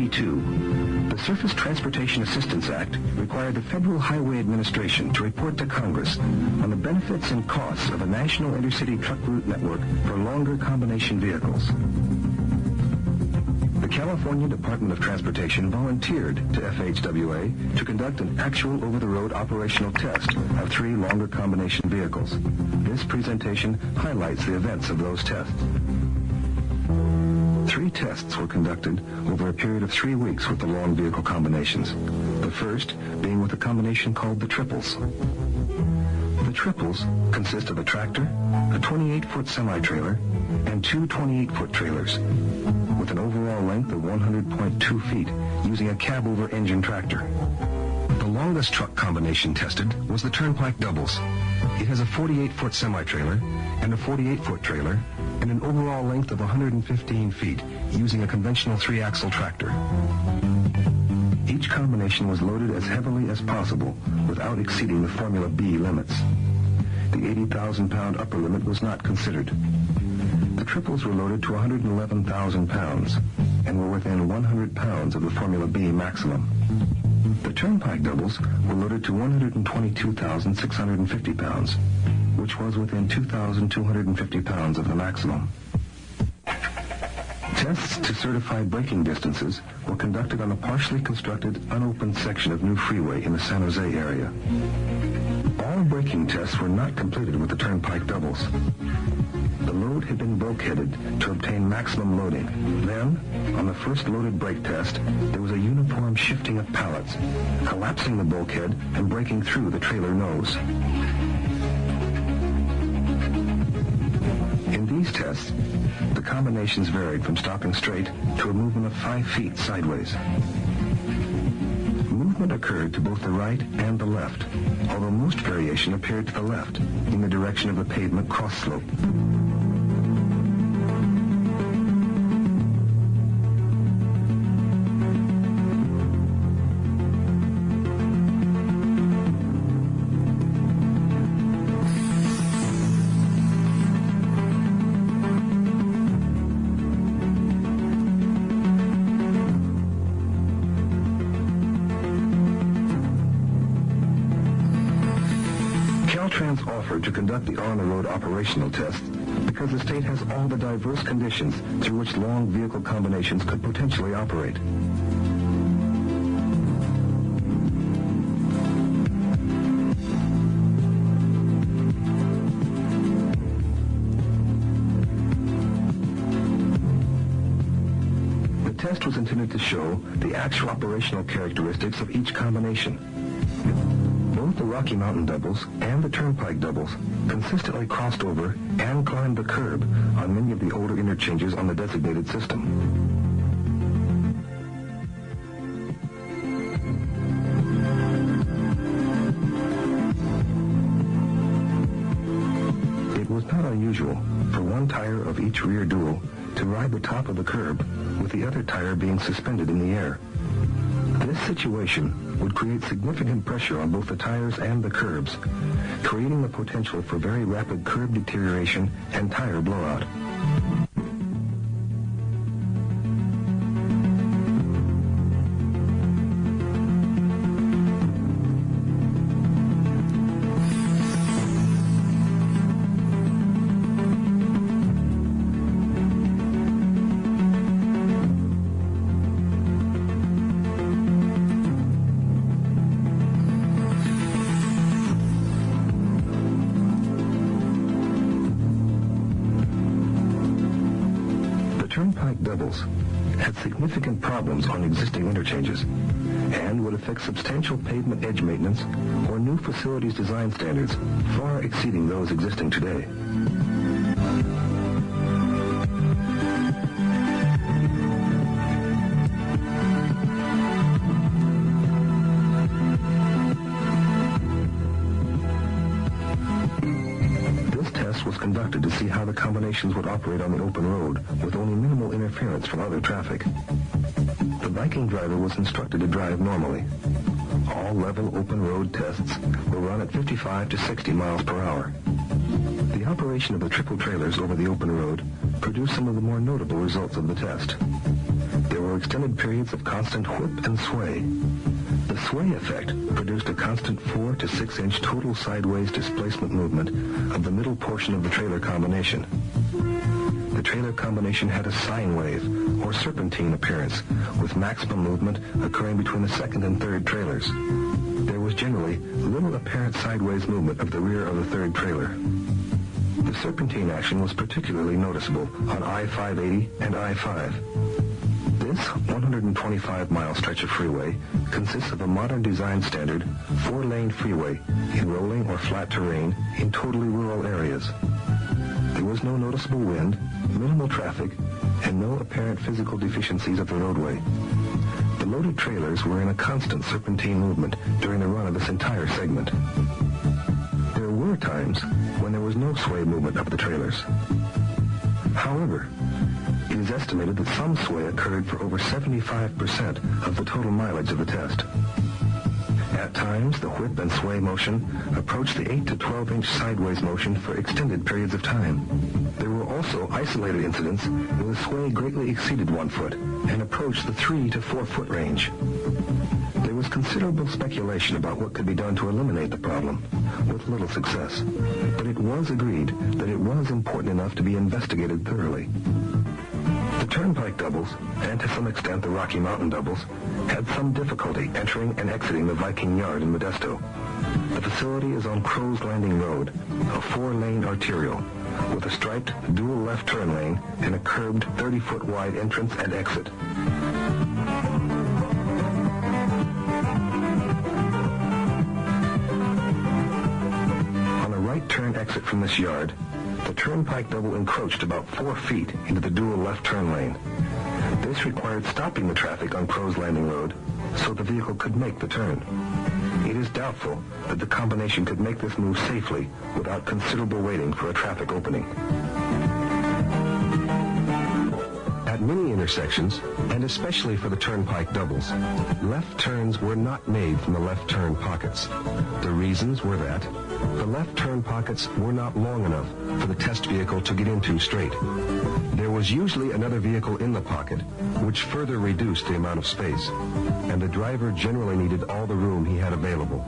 1992, the Surface Transportation Assistance Act required the Federal Highway Administration to report to Congress on the benefits and costs of a national intercity truck route network for longer combination vehicles. The California Department of Transportation volunteered to FHWA to conduct an actual over-the-road operational test of 3 longer combination vehicles. This presentation highlights the events of those tests. 3 tests were conducted over a period of 3 weeks with the long vehicle combinations. The first being with a combination called the triples. The triples consist of a tractor, a 28-foot semi-trailer, and 2 28-foot trailers, with an overall length of 100.2 feet, using a cab-over-engine tractor. The longest truck combination tested was the Turnpike Doubles. It has a 48-foot semi-trailer and a 48-foot trailer, and an overall length of 115 feet, using a conventional 3-axle tractor. Each combination was loaded as heavily as possible without exceeding the Formula B limits. The 80,000-pound upper limit was not considered. The triples were loaded to 111,000 pounds and were within 100 pounds of the Formula B maximum. The Turnpike Doubles were loaded to 122,650 pounds, which was within 2,250 pounds of the maximum. Tests to certify braking distances were conducted on a partially constructed, unopened section of new freeway in the San Jose area. All braking tests were not completed with the Turnpike Doubles. The load had been bulkheaded to obtain maximum loading. Then, on the first loaded brake test, there was a uniform shifting of pallets, collapsing the bulkhead and breaking through the trailer nose. In these tests, the combinations varied from stopping straight to a movement of 5 feet sideways. Movement occurred to both the right and the left, although most variation appeared to the left, in the direction of the pavement cross slope. Offered to conduct the on-the-road operational test because the state has all the diverse conditions through which long vehicle combinations could potentially operate. The test was intended to show the actual operational characteristics of each combination. Both the Rocky Mountain Doubles and the Turnpike Doubles consistently crossed over and climbed the curb on many of the older interchanges on the designated system. It was not unusual for one tire of each rear dual to ride the top of the curb, with the other tire being suspended in the air. This situation would create significant pressure on both the tires and the curbs, creating the potential for very rapid curb deterioration and tire blowout. Turnpike Doubles had significant problems on existing interchanges and would affect substantial pavement edge maintenance or new facilities design standards far exceeding those existing today. Was conducted to see how the combinations would operate on the open road with only minimal interference from other traffic. The biking driver was instructed to drive normally. All level open road tests were run at 55 to 60 miles per hour. The operation of the triple trailers over the open road produced some of the more notable results of the test. There were extended periods of constant whip and sway. The sway effect produced a constant 4 to 6 inch total sideways displacement movement of the middle portion of the trailer combination. The trailer combination had a sine wave, or serpentine appearance, with maximum movement occurring between the second and third trailers. There was generally little apparent sideways movement of the rear of the third trailer. The serpentine action was particularly noticeable on I-580 and I-5. This 125-mile stretch of freeway consists of a modern design standard 4-lane freeway in rolling or flat terrain in totally rural areas. There was no noticeable wind, minimal traffic, and no apparent physical deficiencies of the roadway. The loaded trailers were in a constant serpentine movement during the run of this entire segment. There were times when there was no sway movement of the trailers. However, it is estimated that some sway occurred for over 75% of the total mileage of the test. At times, the whip and sway motion approached the 8 to 12 inch sideways motion for extended periods of time. There were also isolated incidents where the sway greatly exceeded 1 foot and approached the 3 to 4 foot range. There was considerable speculation about what could be done to eliminate the problem, with little success. But it was agreed that it was important enough to be investigated thoroughly. The turnpike doubles, and to some extent the Rocky Mountain doubles, had some difficulty entering and exiting the Viking Yard in Modesto. The facility is on Crow's Landing Road, a 4-lane arterial, with a striped dual left turn lane and a curbed 30-foot wide entrance and exit. On a right turn exit from this yard, the turnpike double encroached about 4 feet into the dual left turn lane. This required stopping the traffic on Crow's Landing Road so the vehicle could make the turn. It is doubtful that the combination could make this move safely without considerable waiting for a traffic opening. At many intersections, and especially for the turnpike doubles, left turns were not made from the left turn pockets. The reasons were that the left turn pockets were not long enough for the test vehicle to get into straight. There was usually another vehicle in the pocket, which further reduced the amount of space, and the driver generally needed all the room he had available.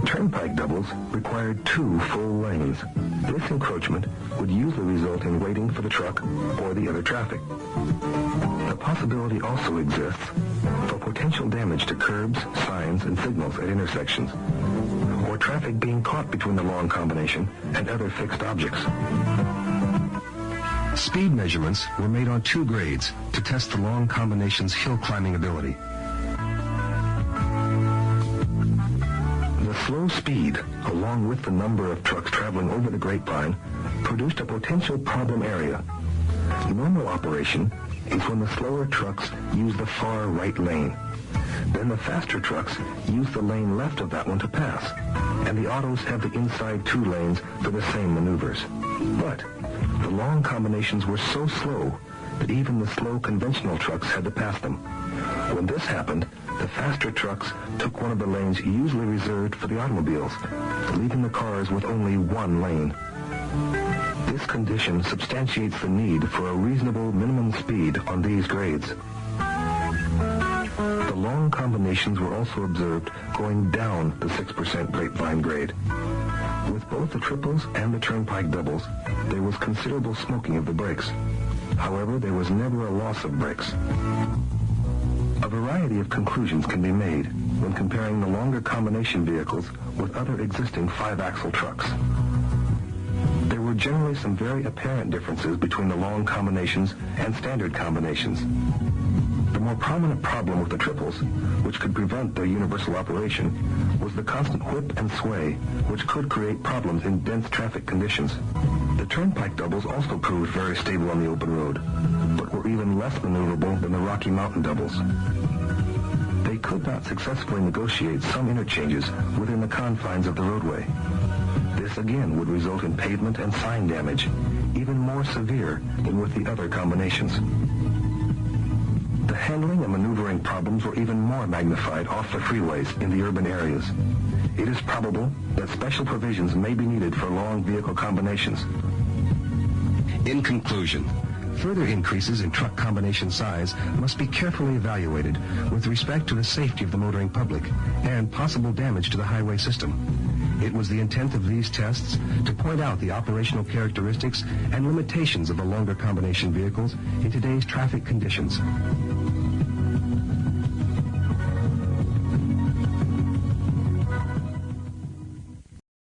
Turnpike doubles required 2 full lanes. This encroachment would usually result in waiting for the truck or the other traffic. The possibility also exists for potential damage to curbs, signs, and signals at intersections, or traffic being caught between the long combination and other fixed objects. Speed measurements were made on 2 grades to test the long combination's hill climbing ability. The slow speed, along with the number of trucks traveling over the grapevine, produced a potential problem area. Normal operation is when the slower trucks use the far right lane. Then the faster trucks use the lane left of that one to pass, and the autos have the inside 2 lanes for the same maneuvers. But the long combinations were so slow that even the slow conventional trucks had to pass them. When this happened, the faster trucks took one of the lanes usually reserved for the automobiles, leaving the cars with only 1 lane. This condition substantiates the need for a reasonable minimum speed on these grades. The long combinations were also observed going down the 6% grapevine grade. With both the triples and the turnpike doubles, there was considerable smoking of the brakes. However, there was never a loss of brakes. A variety of conclusions can be made when comparing the longer combination vehicles with other existing 5-axle trucks. There were generally some very apparent differences between the long combinations and standard combinations. The more prominent problem with the triples, which could prevent their universal operation, was the constant whip and sway, which could create problems in dense traffic conditions. The turnpike doubles also proved very stable on the open road, but were even less maneuverable than the Rocky Mountain doubles. They could not successfully negotiate some interchanges within the confines of the roadway. This again would result in pavement and sign damage, even more severe than with the other combinations. The handling and maneuvering problems were even more magnified off the freeways in the urban areas. It is probable that special provisions may be needed for long vehicle combinations. In conclusion, Further increases in truck combination size must be carefully evaluated with respect to the safety of the motoring public and possible damage to the highway system. It was the intent of these tests to point out the operational characteristics and limitations of the longer combination vehicles in today's traffic conditions.